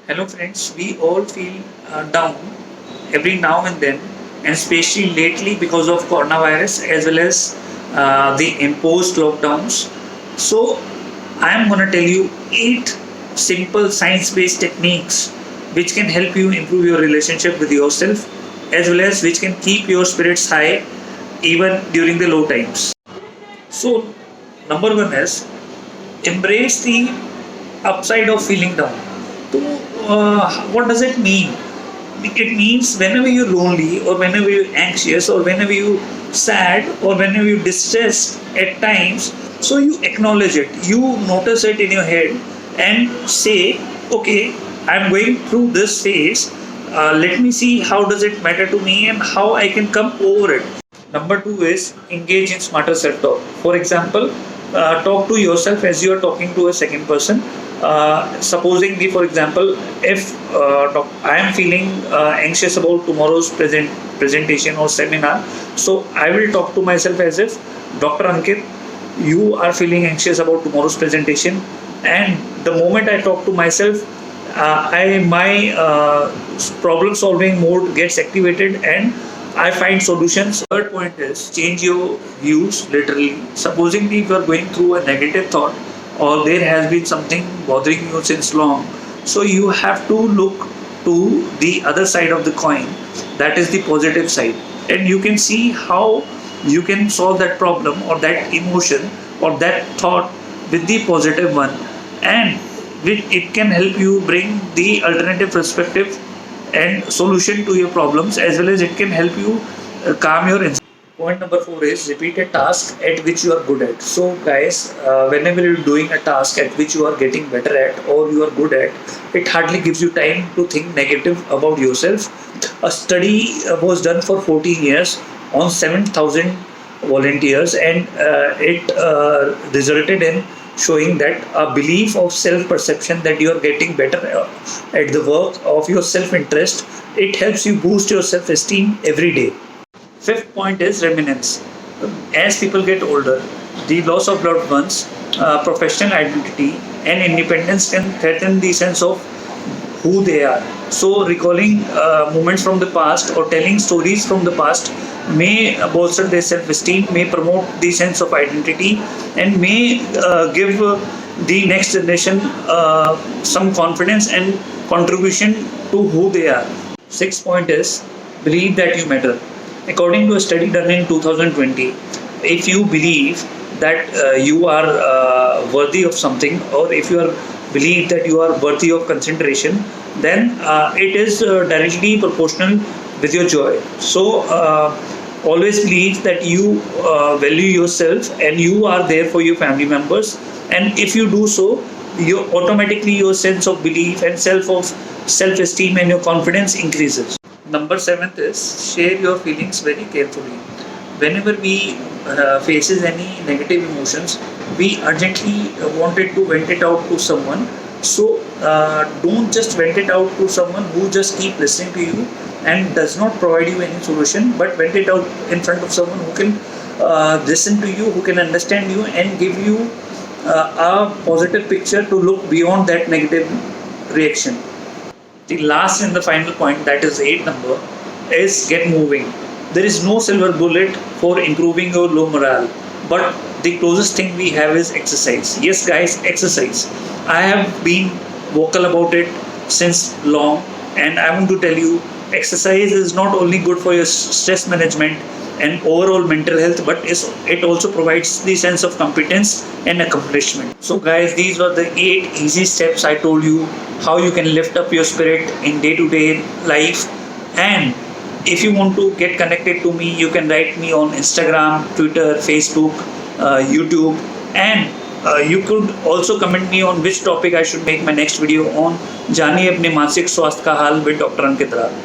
Hello, friends. We all feel down every now and then, and especially lately because of coronavirus as well as the imposed lockdowns. So, I am going to tell you 8 simple science based techniques which can help you improve your relationship with yourself as well as which can keep your spirits high even during the low times. So, number one is embrace the upside of feeling down. So, what does it mean? It means whenever you're lonely, or whenever you're anxious, or whenever you sad, or whenever you distressed at times, so you acknowledge it. You notice it in your head and say, "Okay, I'm going through this phase. Let me see how does it matter to me and how I can come over it." Number two is engage in smarter self-talk. For example, talk to yourself as you are talking to a second person. Supposingly, for example, if I am feeling anxious about tomorrow's presentation or seminar, so I will talk to myself as if, Dr. Ankit, you are feeling anxious about tomorrow's presentation, and the moment I talk to myself, I my problem solving mode gets activated and I find solutions. Third point is change your views literally. Supposingly, if you are going through a negative thought or there has been something bothering you since long, so you have to look to the other side of the coin, that is the positive side, and you can see how you can solve that problem or that emotion or that thought with the positive one, and it can help you bring the alternative perspective and solution to your problems as well as it can help you calm your anxiety. Point number four is repeat a task at which you are good at. So, guys, whenever you're doing a task at which you are getting better at or you are good at, it hardly gives you time to think negative about yourself. A study was done for 14 years on 7,000 volunteers, and it resulted in showing that a belief of self perception that you are getting better at the work of your self interest, it helps you boost your self esteem every day. Fifth point is reminiscence. As people get older, the loss of loved ones, professional identity, and independence can threaten the sense of who they are. So, recalling moments from the past or telling stories from the past may bolster their self esteem, may promote the sense of identity, and may give the next generation some confidence and contribution to who they are. Sixth point is believe that you matter. According to a study done in 2020, if you believe that you are worthy of something, or if you are believe that you are worthy of consideration, then it is directly proportional with your joy. So always believe that you value yourself and you are there for your family members, and if you do so, you automatically your sense of belief and self esteem and your confidence increases. Number seventh is share your feelings very carefully. Whenever we faces any negative emotions, we urgently wanted to vent it out to someone. So don't just vent it out to someone who just keep listening to you and does not provide you any solution, but vent it out in front of someone who can listen to you, who can understand you, and give you a positive picture to look beyond that negative reaction. The last and the final point, that is eight number, is get moving. There is no silver bullet for improving your low morale, but the closest thing we have is exercise. Yes, guys, exercise. I have been vocal about it since long, and I want to tell you, exercise is not only good for your stress management and overall mental health, but it also provides the sense of competence and accomplishment. So, guys, these were the 8 easy steps I told you how you can lift up your spirit in day to day life. And if you want to get connected to me, you can write me on Instagram, Twitter, Facebook, YouTube, and you could also comment me on which topic I should make my next video on. जानिए अपने मानसिक स्वास्थ्य का हाल with Dr. Ankit Rar.